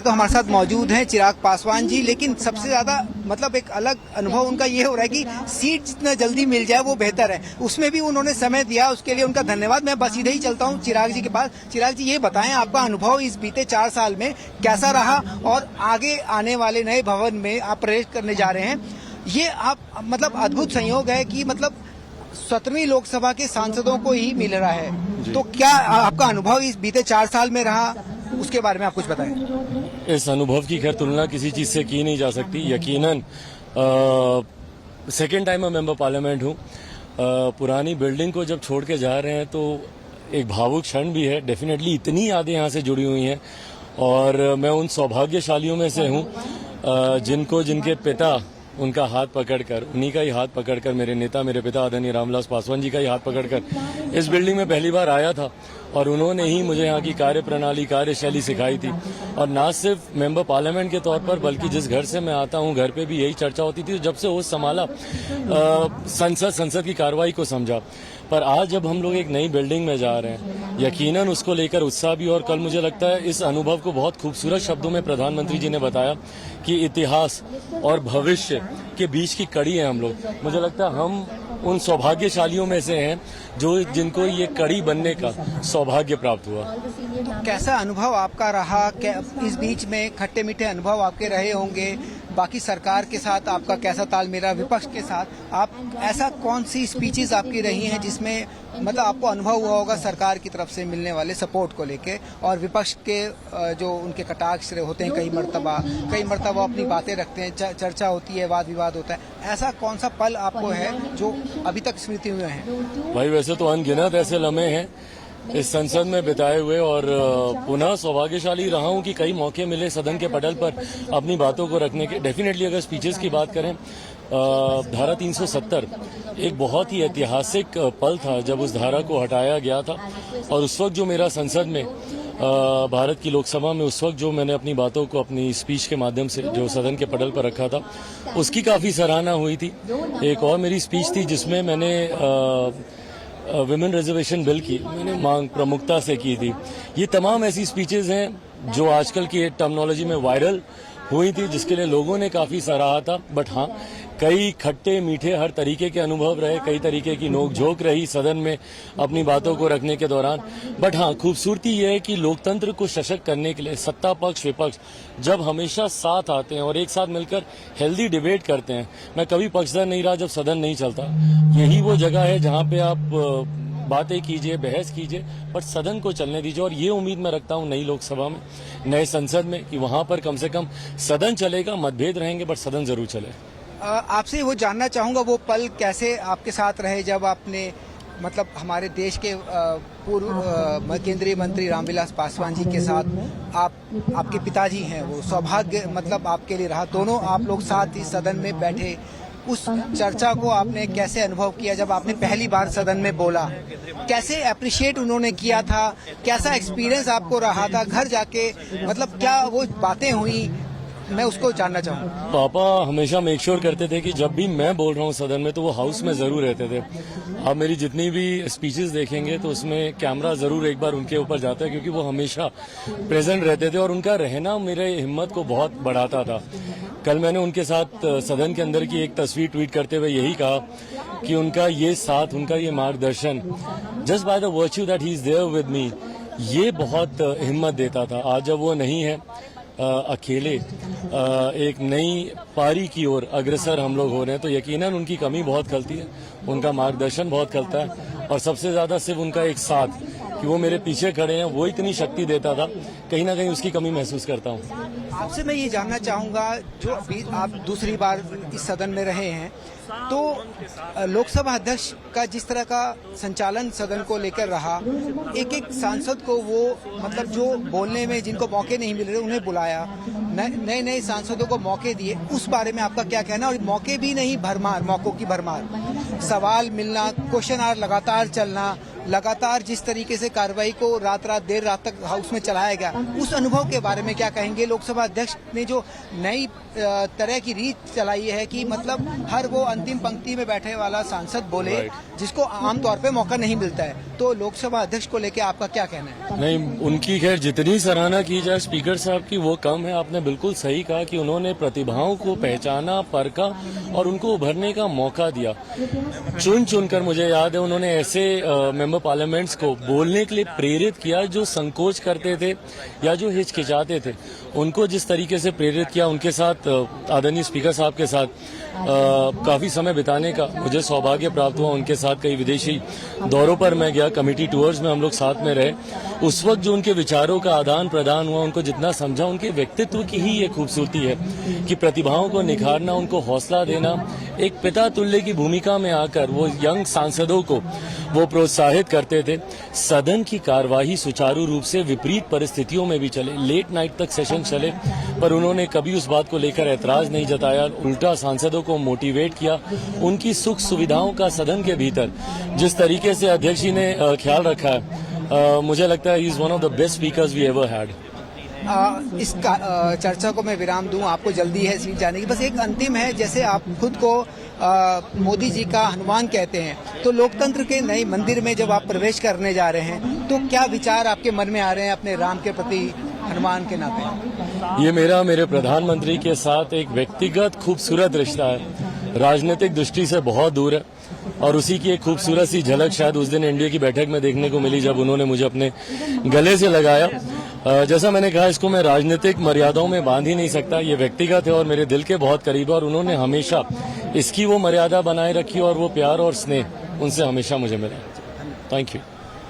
तो हमारे साथ मौजूद हैं चिराग पासवान जी, लेकिन सबसे ज्यादा मतलब एक अलग अनुभव उनका ये हो रहा है कि सीट जितना जल्दी मिल जाए वो बेहतर है। उसमें भी उन्होंने समय दिया, उसके लिए उनका धन्यवाद। मैं बस सीधे ही चलता हूँ चिराग जी के पास। चिराग जी, ये बताएं आपका अनुभव इस बीते 4 साल में कैसा रहा और आगे आने वाले नए भवन में आप प्रवेश करने जा रहे हैं। ये आप मतलब अद्भुत संयोग है कि मतलब 17वीं लोकसभा के सांसदों को ही मिल रहा है, तो क्या आपका अनुभव इस बीते 4 साल में रहा, उसके बारे में आप कुछ बताएं। इस अनुभव की खैर तुलना किसी चीज से की नहीं जा सकती। यकीनन सेकेंड टाइम मैं मेंबर पार्लियामेंट हूँ। पुरानी बिल्डिंग को जब छोड़ के जा रहे हैं तो एक भावुक क्षण भी है। डेफिनेटली इतनी यादें यहाँ से जुड़ी हुई हैं और मैं उन सौभाग्यशालियों में से हूँ जिनको जिनके पिता उनका हाथ पकड़कर, उन्हीं का ही हाथ पकड़कर, मेरे नेता, मेरे पिता आदरणीय रामविलास पासवान जी का ही हाथ पकड़कर इस बिल्डिंग में पहली बार आया था और उन्होंने ही मुझे यहाँ की कार्यप्रणाली, कार्यशैली सिखाई थी। और ना सिर्फ मेंबर पार्लियामेंट के तौर पर बल्कि जिस घर से मैं आता हूँ घर पे भी यही चर्चा होती थी। जब से होश संभाला संसद की कार्रवाई को समझा। पर आज जब हम लोग एक नई बिल्डिंग में जा रहे हैं, यकीनन उसको लेकर उत्साह भी। और कल मुझे लगता है इस अनुभव को बहुत खूबसूरत शब्दों में प्रधानमंत्री जी ने बताया कि इतिहास और भविष्य के बीच की कड़ी है हम लोग। मुझे लगता है हम उन सौभाग्यशालियों में से हैं जिनको ये कड़ी बनने का सौभाग्य प्राप्त हुआ। तो कैसा अनुभव आपका रहा? इस बीच में खट्टे मीठे अनुभव आपके रहे होंगे, बाकी सरकार के साथ आपका कैसा तालमेल रहा, विपक्ष के साथ आप ऐसा कौन सी स्पीचेस आपकी रही हैं जिसमें मतलब आपको अनुभव हुआ होगा सरकार की तरफ से मिलने वाले सपोर्ट को लेके, और विपक्ष के जो उनके कटाक्ष होते हैं कई मर्तबा अपनी बातें रखते हैं, चर्चा होती है, वाद विवाद होता है, ऐसा कौन सा पल आपको है जो अभी तक स्मृति में है? भाई वैसे तो अनगिनत ऐसे लम्हे हैं इस संसद में बिताए हुए और पुनः सौभाग्यशाली रहा हूं कि कई मौके मिले सदन के पटल पर अपनी बातों को रखने के। डेफिनेटली अगर स्पीचेस की बात करें, धारा 370 एक बहुत ही ऐतिहासिक पल था जब उस धारा को हटाया गया था। और उस वक्त जो मेरा संसद में भारत की लोकसभा में उस वक्त जो मैंने अपनी बातों को अपनी स्पीच के माध्यम से जो सदन के पटल पर रखा था, उसकी काफी सराहना हुई थी। एक और मेरी स्पीच थी जिसमें मैंने विमेन रिजर्वेशन बिल की मैंने मांग प्रमुखता से की थी। ये तमाम ऐसी स्पीचेज हैं जो आजकल की टर्मिनोलॉजी में वायरल हुई थी, जिसके लिए लोगों ने काफी सराहा था। बट हाँ, कई खट्टे मीठे हर तरीके के अनुभव रहे, कई तरीके की नोकझोंक रही सदन में अपनी बातों को रखने के दौरान। बट हाँ, खूबसूरती यह है कि लोकतंत्र को सशक्त करने के लिए सत्ता पक्ष विपक्ष जब हमेशा साथ आते हैं और एक साथ मिलकर हेल्दी डिबेट करते हैं। मैं कभी पक्षधर नहीं रहा जब सदन नहीं चलता। यही वो जगह है जहाँ पे आप बातें कीजिए, बहस कीजिए, बट सदन को चलने दीजिए। और ये उम्मीद मैं रखता हूँ नई लोकसभा में, नए संसद में, कि वहां पर कम से कम सदन चलेगा, मतभेद रहेंगे बट सदन जरूर चले। आपसे वो जानना चाहूंगा वो पल कैसे आपके साथ रहे जब आपने मतलब हमारे देश के पूर्व केंद्रीय मंत्री रामविलास पासवान जी के साथ आपके पिताजी हैं, वो सौभाग्य मतलब आपके लिए रहा, दोनों आप लोग साथ इस सदन में बैठे। उस चर्चा को आपने कैसे अनुभव किया जब आपने पहली बार सदन में बोला? कैसे अप्रिशिएट उन्होंने किया था? कैसा एक्सपीरियंस आपको रहा था घर जाके? मतलब क्या वो बातें हुई, मैं उसको जानना चाहूँ। पापा हमेशा मेक श्योर करते थे कि जब भी मैं बोल रहा हूँ सदन में तो वो हाउस में जरूर रहते थे। आप मेरी जितनी भी स्पीचेस देखेंगे तो उसमें कैमरा जरूर एक बार उनके ऊपर जाता है, क्योंकि वो हमेशा प्रेजेंट रहते थे और उनका रहना मेरे हिम्मत को बहुत बढ़ाता था। कल मैंने उनके साथ सदन के अंदर की एक तस्वीर ट्वीट करते हुए यही कहा कि उनका ये साथ, उनका ये मार्गदर्शन, just by the virtue that he is there with me, ये बहुत हिम्मत देता था। आज जब वो नहीं है, अकेले एक नई पारी की ओर अग्रसर हम लोग हो रहे हैं, तो यकीनन उनकी कमी बहुत खलती है, उनका मार्गदर्शन बहुत खलता है और सबसे ज्यादा सिर्फ उनका एक साथ कि वो मेरे पीछे खड़े हैं, वो इतनी शक्ति देता था। कहीं ना कहीं उसकी कमी महसूस करता हूँ। आपसे मैं ये जानना चाहूंगा, जो अभी आप दूसरी बार इस सदन में रहे हैं, तो लोकसभा अध्यक्ष का जिस तरह का संचालन सदन को लेकर रहा, एक एक सांसद को वो मतलब जो बोलने में जिनको मौके नहीं मिल रहे उन्हें बुलाया, नए नए सांसदों को मौके दिए, उस बारे में आपका क्या कहना? और मौके भी नहीं, भरमार, मौकों की भरमार, सवाल मिलना, क्वेश्चन आवर लगातार चलना, लगातार जिस तरीके से कार्रवाई को देर रात तक हाउस में चलाया गया, उस अनुभव के बारे में क्या कहेंगे? लोकसभा अध्यक्ष ने जो नई तरह की रीत चलाई है कि मतलब हर वो अंतिम पंक्ति में बैठे वाला सांसद बोले, जिसको आमतौर पे मौका नहीं मिलता है, तो लोकसभा अध्यक्ष को लेकर आपका क्या कहना है? नहीं, उनकी खैर जितनी सराहना की जाए स्पीकर साहब की वो कम है। आपने बिल्कुल सही कहा कि उन्होंने प्रतिभाओं को पहचाना, परखा और उनको उभरने का मौका दिया। चुन चुनकर, मुझे याद है, उन्होंने ऐसे मेंबर पार्लियामेंट्स को बोलने के लिए प्रेरित किया जो संकोच करते थे या जो हिचकिचाते थे। उनको जिस तरीके से प्रेरित किया, उनके साथ आदरणीय स्पीकर साहब के साथ काफी समय बिताने का मुझे सौभाग्य प्राप्त हुआ। उनके साथ कई विदेशी दौरों पर मैं गया, कमेटी टूर्स में हम लोग साथ में रहे। उस वक्त जो उनके विचारों का आदान प्रदान हुआ, उनको जितना समझा, उनके व्यक्तित्व की ही ये खूबसूरती है कि प्रतिभाओं को निखारना, उनको हौसला देना, एक पिता तुल्य की भूमिका में आकर वो यंग सांसदों को वो प्रोत्साहित करते थे। सदन की कार्यवाही सुचारू रूप से विपरीत परिस्थितियों में भी चले, लेट नाइट तक सेशन चले, पर उन्होंने कभी उस बात को लेकर ऐतराज नहीं जताया, उल्टा सांसदों को मोटिवेट किया। उनकी सुख सुविधाओं का सदन के भीतर जिस तरीके से अध्यक्ष जी ने ख्याल रखा है, मुझे लगता है he is one of the best speakers we ever had. इस चर्चा को मैं विराम दूं, आपको जल्दी है सीट जाने की। बस एक अंतिम है, जैसे आप खुद को मोदी जी का हनुमान कहते हैं, तो लोकतंत्र के नए मंदिर में जब आप प्रवेश करने जा रहे हैं तो क्या विचार आपके मन में आ रहे हैं अपने राम के प्रति हनुमान के नाते? ये मेरे प्रधानमंत्री के साथ एक व्यक्तिगत खूबसूरत रिश्ता है, राजनीतिक दृष्टि से बहुत दूर है, और उसी की एक खूबसूरत सी झलक शायद उस दिन एनडीए की बैठक में देखने को मिली जब उन्होंने मुझे अपने गले से लगाया। जैसा मैंने कहा, इसको मैं राजनीतिक मर्यादाओं में बांध ही नहीं सकता, ये व्यक्तिगत है और मेरे दिल के बहुत करीब है, और उन्होंने हमेशा इसकी वो मर्यादा बनाए रखी और वो प्यार और स्नेह उनसे हमेशा मुझे मिला। Thank you.